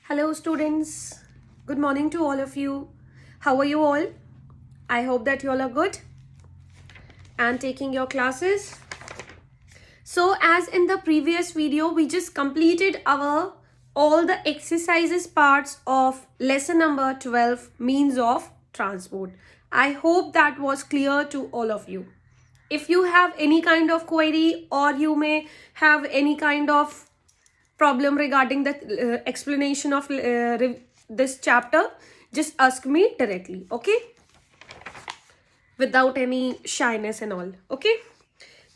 Hello students, good morning to all of you. How are you all? I hope that you all are good and taking your classes. So as in the previous video, we just completed our all the exercises parts of lesson number 12, means of transport. I hope that was clear to all of you. If you have any kind of query or you may have any kind of problem regarding the explanation of this chapter, just ask me directly, okay, without any shyness and all. Okay,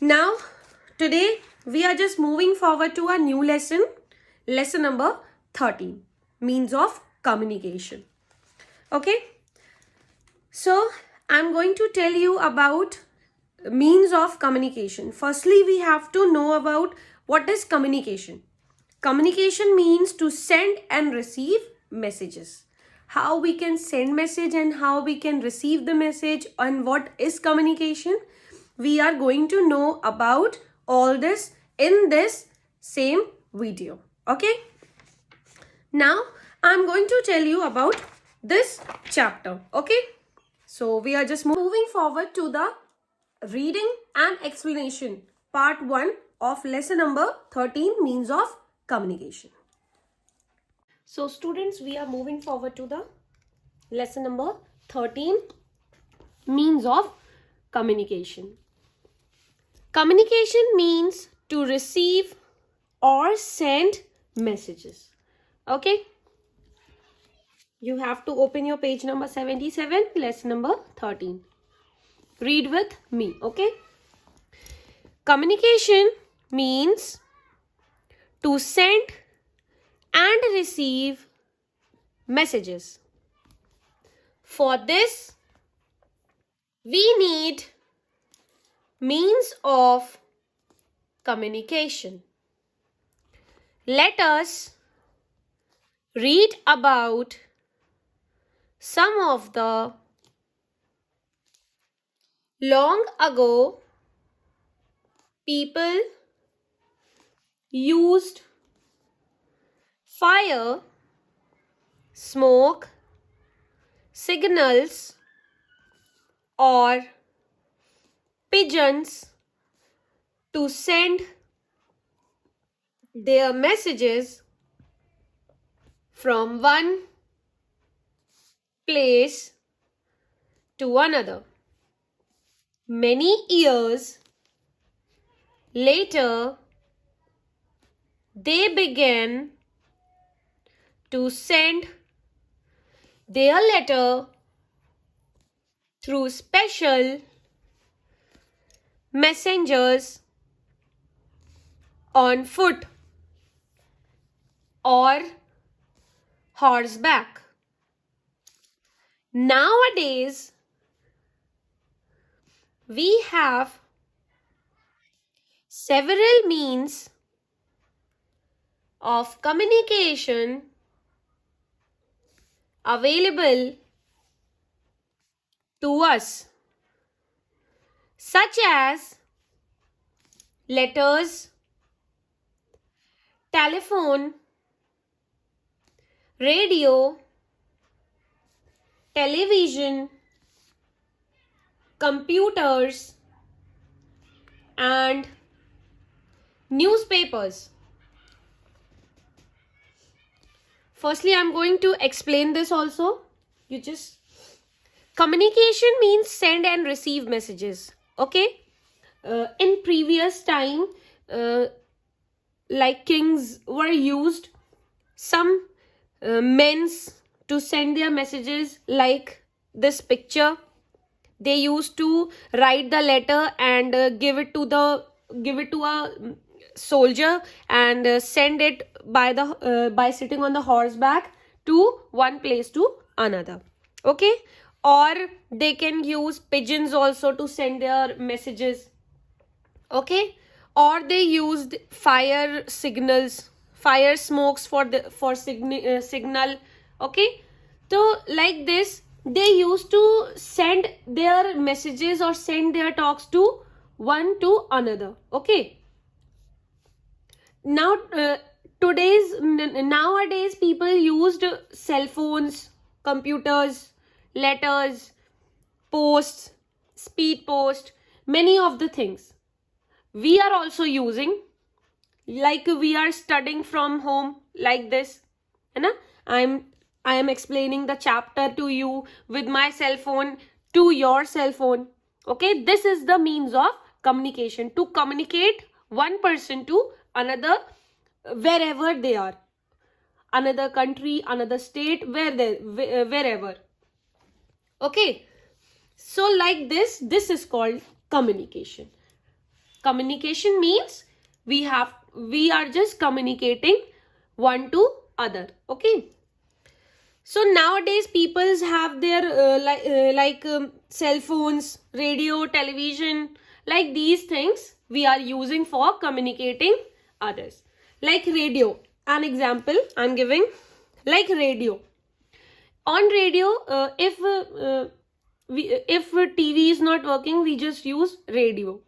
now today we are just moving forward to a new lesson number 13, means of communication. Okay, so I'm going to tell you about means of communication. Firstly, we have to know about what is communication. Communication means to send and receive messages. How we can send message and how we can receive the message and what is communication. We are going to know about all this in this same video. Okay. Now I'm going to tell you about this chapter. Okay. So we are just moving forward to the reading and explanation part 1 of lesson number 13, means of communication. So students, we are moving forward to the lesson number 13, means of communication. Communication means to receive or send messages. Okay, you have to open your page number 77, lesson number 13. Read with me. Okay, communication means to send and receive messages. For this, we need means of communication. Let us read about some of the long ago people used fire, smoke, signals, or pigeons to send their messages from one place to another. Many years later, they began to send their letter through special messengers on foot or horseback. Nowadays, we have several means of communication available to us, such as letters, telephone, radio, television, computers, and newspapers. Firstly, I'm going to explain this also. Communication means send and receive messages. Okay. In previous time, like kings were used, some men's to send their messages, like this picture. They used to write the letter and give it to a soldier and send it by sitting on the horseback to one place to another. Okay, or they can use pigeons also to send their messages. Okay, or they used fire smokes for signal. Okay, so like this they used to send their messages or send their talks to one to another. Okay, now nowadays people used cell phones, computers, letters, posts, speed post, many of the things we are also using, like we are studying from home like this, है ना? I am explaining the chapter to you with my cell phone to your cell phone. Okay, this is the means of communication, to communicate one person to another wherever they are, another country, another state, wherever. Okay, so like this is called communication. Communication means we are just communicating one to other. Okay, so nowadays people have their cell phones, radio, television, like these things we are using for communicating others. Like radio, an example I'm giving, like radio. On radio, if TV is not working, we just use radio.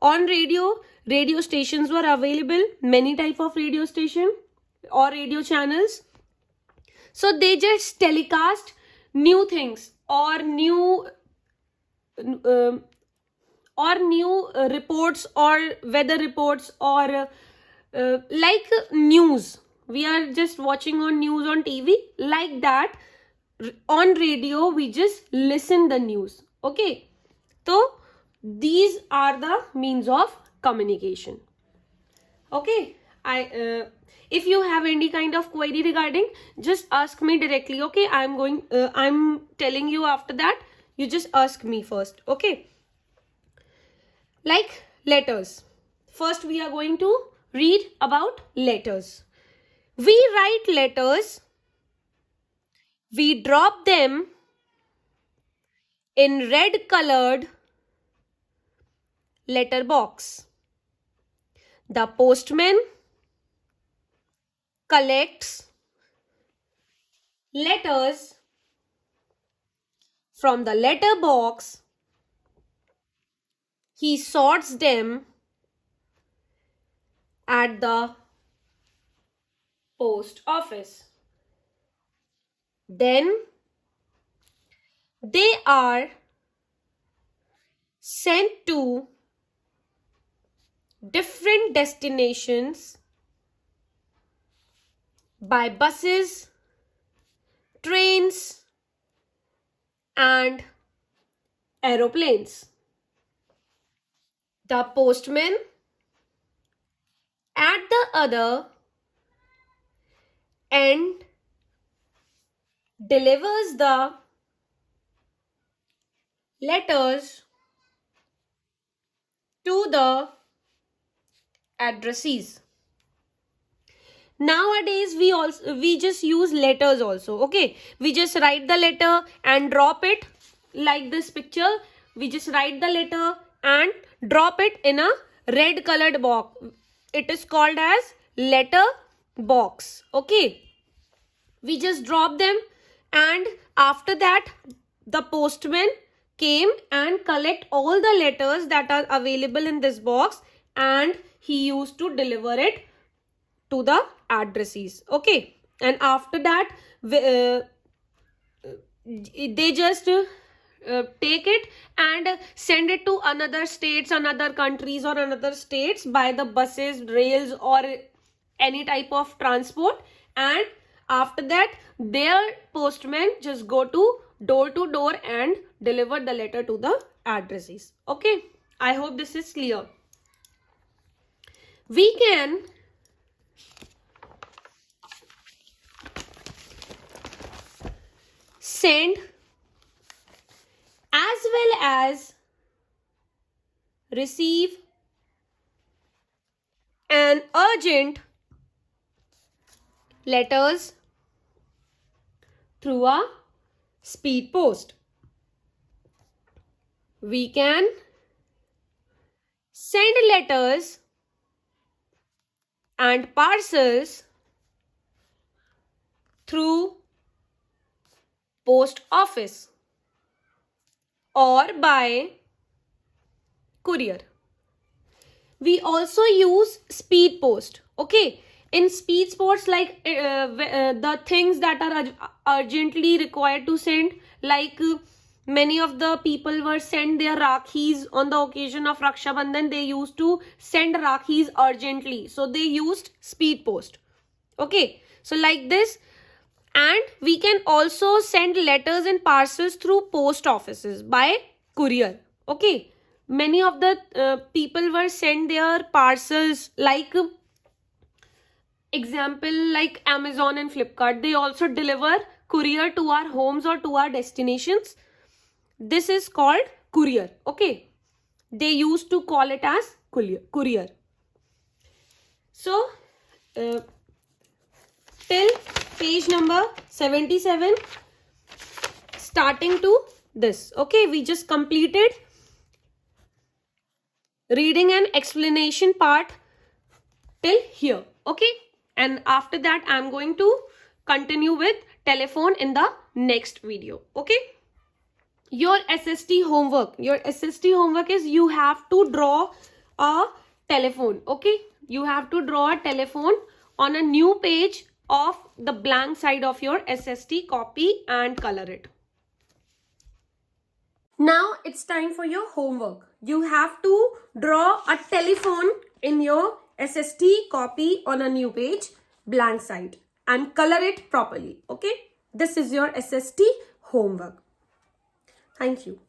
On radio stations were available, many type of radio station or radio channels. So they just telecast new things or new reports or weather reports or like news. We are just watching on news on TV, like that. On radio we just listen the news. Okay, so these are the means of communication. Okay, if you have any kind of query regarding, just ask me directly. Okay, I'm telling you after that, you just ask me first. Okay, like letters. First we are going to read about letters. We write letters, we drop them in red colored letter box. The postman collects letters from the letter box. He sorts them at the post office. Then they are sent to different destinations by buses, trains, and aeroplanes. The postman at the other end delivers the letters to the addressees. Nowadays we just use letters also. Okay, we just write the letter and drop it like this picture. We just write the letter and drop it in a red colored box. It is called as letter box. Okay, we just drop them, and after that the postman came and collect all the letters that are available in this box, and he used to deliver it to the addressees. Okay, and after that they just take it and send it to another states, another countries, or another states by the buses, rails, or any type of transport. And after that their postman just go to door and deliver the letter to the addressees. Okay, I hope this is clear. We can send as well as receive an urgent letters through a speed post. We can send letters and parcels through post office or by courier. We also use speed post. Okay, in speed sports, like the things that are urgently required to send, like many of the people were sent their Rakhis on the occasion of Raksha Bandhan. They used to send Rakhis urgently, so they used speed post. Okay, so like this. And we can also send letters and parcels through post offices by courier. Okay, many of the people were sent their parcels, like example like Amazon and Flipkart. They also deliver courier to our homes or to our destinations. This is called courier. Okay, they used to call it as courier. So till page number 77, starting to this. Okay, we just completed reading and explanation part till here. Okay, and after that I'm going to continue with telephone in the next video. Okay, your SST homework is you have to draw a telephone. Okay, you have to draw a telephone on a new page of the blank side of your SST, copy and color it. Now it's time for your homework. You have to draw a telephone in your SST, copy on a new page, blank side, and color it properly. Okay, this is your SST homework. Thank you.